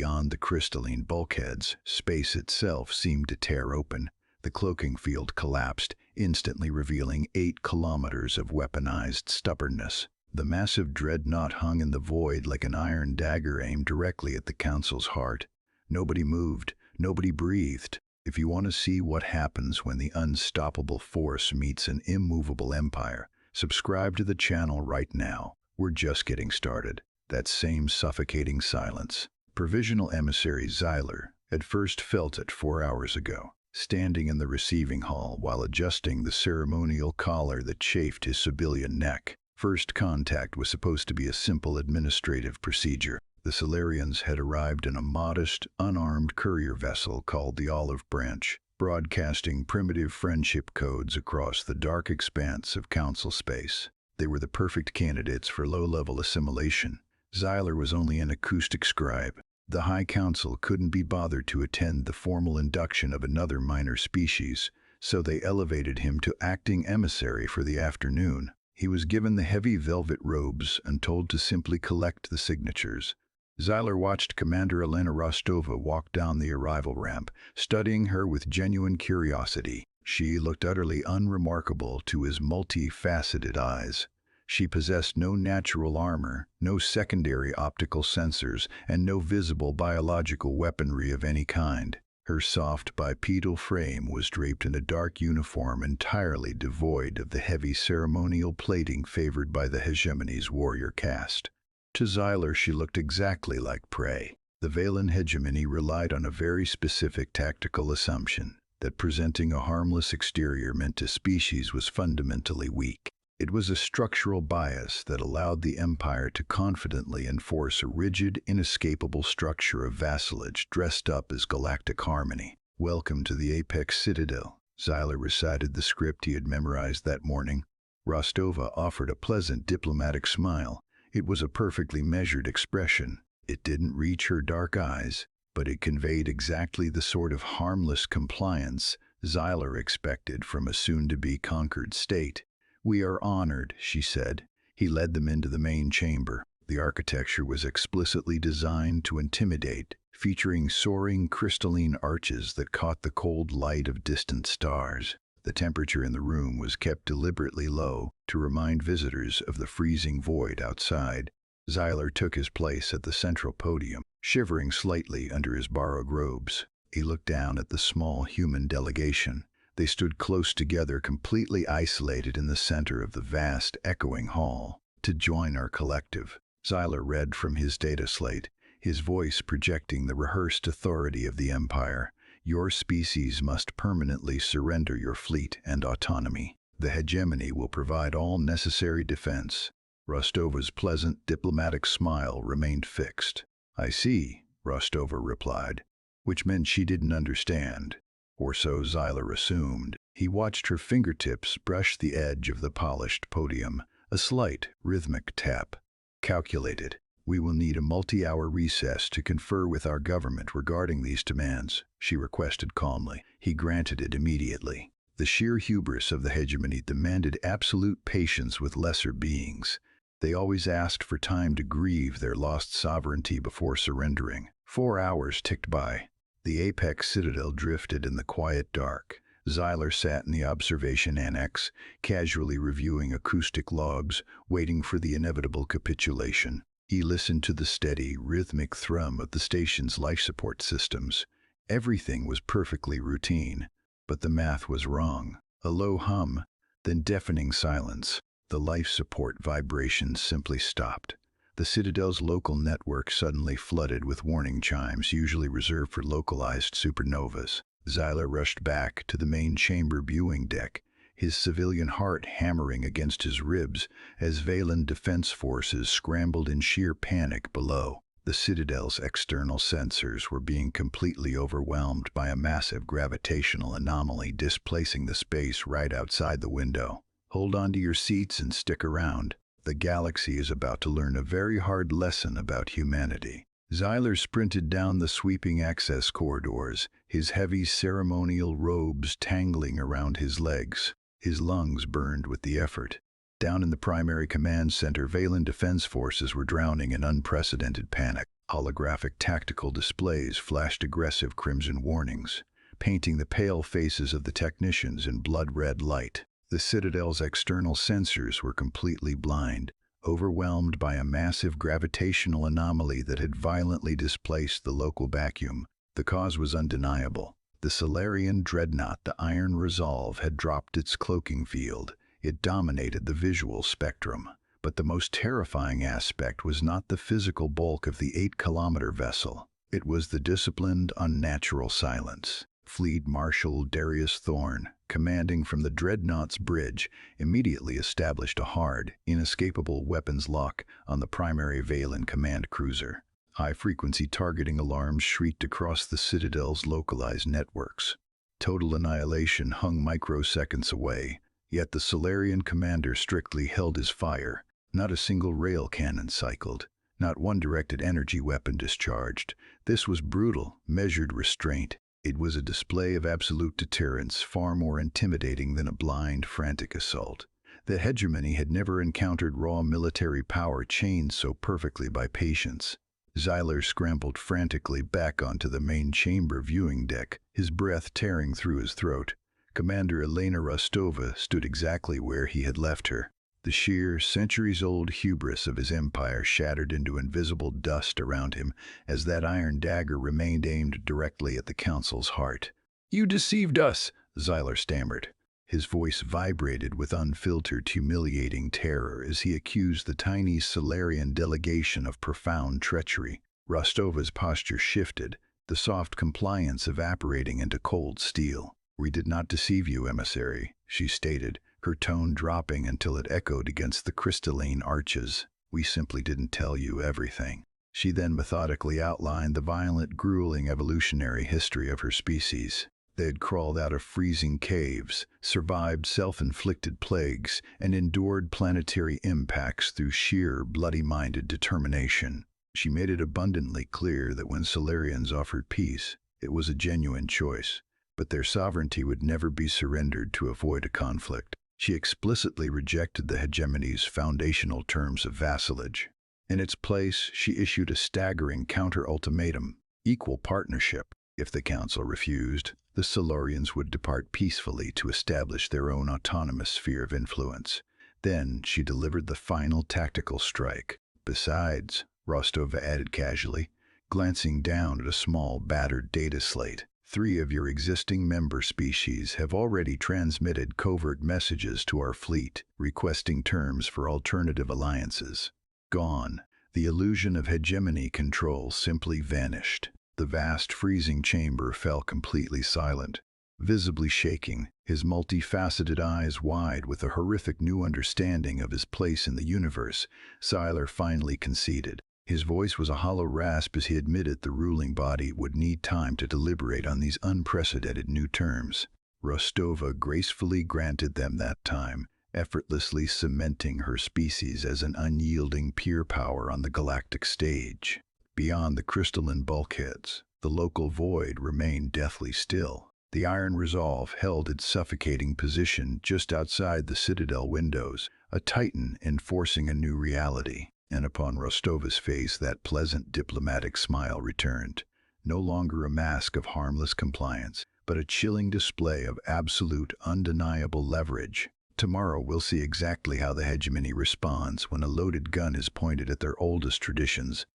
beyond the crystalline bulkheads, space itself seemed to tear open. The cloaking field collapsed, instantly revealing 8 kilometers of weaponized stubbornness. The massive dreadnought hung in the void like an iron dagger aimed directly at the Council's heart. Nobody moved, nobody breathed. If you want to see what happens when the unstoppable force meets an immovable empire, subscribe to the channel right now. We're just getting started. That same suffocating silence. Provisional emissary Xyler had first felt it 4 hours ago, standing in the receiving hall while adjusting the ceremonial collar that chafed his civilian neck. First contact was supposed to be a simple administrative procedure. The Solarians had arrived in a modest, unarmed courier vessel called the Olive Branch, broadcasting primitive friendship codes across the dark expanse of Council space. They were the perfect candidates for low-level assimilation. Xyler was only an acoustic scribe. The High Council couldn't be bothered to attend the formal induction of another minor species, so they elevated him to acting emissary for the afternoon. He was given the heavy velvet robes and told to simply collect the signatures. Xyler watched Commander Elena Rostova walk down the arrival ramp, studying her with genuine curiosity. She looked utterly unremarkable to his multi-faceted eyes. She possessed no natural armor, no secondary optical sensors, and no visible biological weaponry of any kind. Her soft bipedal frame was draped in a dark uniform entirely devoid of the heavy ceremonial plating favored by the hegemony's warrior caste. To Xyler she looked exactly like prey. The Valen hegemony relied on a very specific tactical assumption that presenting a harmless exterior meant a species was fundamentally weak. It was a structural bias that allowed the Empire to confidently enforce a rigid, inescapable structure of vassalage dressed up as galactic harmony. "Welcome to the Apex Citadel," Xyler recited the script he had memorized that morning. Rostova offered a pleasant diplomatic smile. It was a perfectly measured expression. It didn't reach her dark eyes, but it conveyed exactly the sort of harmless compliance Xyler expected from a soon-to-be conquered state. "We are honored," she said. He led them into the main chamber. The architecture was explicitly designed to intimidate, featuring soaring crystalline arches that caught the cold light of distant stars. The temperature in the room was kept deliberately low to remind visitors of the freezing void outside. Xyler took his place at the central podium, shivering slightly under his borrowed robes. He looked down at the small human delegation. They stood close together, completely isolated in the center of the vast, echoing hall. "To join our collective," Xyler read from his data slate, his voice projecting the rehearsed authority of the Empire. "Your species must permanently surrender your fleet and autonomy. The hegemony will provide all necessary defense." Rostova's pleasant, diplomatic smile remained fixed. "I see," Rostova replied, which meant she didn't understand. Or so Xyler assumed. He watched her fingertips brush the edge of the polished podium, a slight, rhythmic tap. Calculated. "We will need a multi-hour recess to confer with our government regarding these demands," she requested calmly. He granted it immediately. The sheer hubris of the hegemony demanded absolute patience with lesser beings. They always asked for time to grieve their lost sovereignty before surrendering. 4 hours ticked by. The Apex Citadel drifted in the quiet dark. Xyler sat in the observation annex, casually reviewing acoustic logs, waiting for the inevitable capitulation. He listened to the steady, rhythmic thrum of the station's life support systems. Everything was perfectly routine, but the math was wrong. A low hum, then deafening silence. The life support vibrations simply stopped. The Citadel's local network suddenly flooded with warning chimes usually reserved for localized supernovas. Xyler rushed back to the main chamber viewing deck, his civilian heart hammering against his ribs as Valen defense forces scrambled in sheer panic below. The Citadel's external sensors were being completely overwhelmed by a massive gravitational anomaly displacing the space right outside the window. "Hold on to your seats and stick around. The galaxy is about to learn a very hard lesson about humanity." Xyler sprinted down the sweeping access corridors, his heavy ceremonial robes tangling around his legs. His lungs burned with the effort. Down in the primary command center, Valen defense forces were drowning in unprecedented panic. Holographic tactical displays flashed aggressive crimson warnings, painting the pale faces of the technicians in blood-red light. The Citadel's external sensors were completely blind, overwhelmed by a massive gravitational anomaly that had violently displaced the local vacuum. The cause was undeniable. The Solarian dreadnought, the Iron Resolve, had dropped its cloaking field. It dominated the visual spectrum. But the most terrifying aspect was not the physical bulk of the 8-kilometer vessel. It was the disciplined, unnatural silence. Fleet Marshal Darius Thorne, commanding from the dreadnought's bridge, immediately established a hard, inescapable weapons lock on the primary Valen command cruiser. High-frequency targeting alarms shrieked across the Citadel's localized networks. Total annihilation hung microseconds away, yet the Solarian commander strictly held his fire. Not a single rail cannon cycled, not one directed energy weapon discharged. This was brutal, measured restraint. It was a display of absolute deterrence, far more intimidating than a blind, frantic assault. The hegemony had never encountered raw military power chained so perfectly by patience. Xyler scrambled frantically back onto the main chamber viewing deck, his breath tearing through his throat. Commander Elena Rostova stood exactly where he had left her. The sheer, centuries-old hubris of his empire shattered into invisible dust around him as that iron dagger remained aimed directly at the Council's heart. "You deceived us," Xyler stammered. His voice vibrated with unfiltered, humiliating terror as he accused the tiny Solarian delegation of profound treachery. Rostova's posture shifted, the soft compliance evaporating into cold steel. "We did not deceive you, emissary," she stated, her tone dropping until it echoed against the crystalline arches. "We simply didn't tell you everything." She then methodically outlined the violent, grueling evolutionary history of her species. They had crawled out of freezing caves, survived self-inflicted plagues, and endured planetary impacts through sheer, bloody-minded determination. She made it abundantly clear that when Solarians offered peace, it was a genuine choice, but their sovereignty would never be surrendered to avoid a conflict. She explicitly rejected the hegemony's foundational terms of vassalage. In its place, she issued a staggering counter-ultimatum: equal partnership. If the Council refused, the Solarians would depart peacefully to establish their own autonomous sphere of influence. Then she delivered the final tactical strike. "Besides," Rostova added casually, glancing down at a small, battered data slate, "3 of your existing member species have already transmitted covert messages to our fleet, requesting terms for alternative alliances." Gone. The illusion of hegemony control simply vanished. The vast freezing chamber fell completely silent. Visibly shaking, his multifaceted eyes wide with a horrific new understanding of his place in the universe, Xyler finally conceded. His voice was a hollow rasp as he admitted the ruling body would need time to deliberate on these unprecedented new terms. Rostova gracefully granted them that time, effortlessly cementing her species as an unyielding peer power on the galactic stage. Beyond the crystalline bulkheads, the local void remained deathly still. The Iron Resolve held its suffocating position just outside the Citadel windows, a titan enforcing a new reality. And upon Rostova's face that pleasant diplomatic smile returned, no longer a mask of harmless compliance, but a chilling display of absolute, undeniable leverage. Tomorrow we'll see exactly how the hegemony responds when a loaded gun is pointed at their oldest traditions,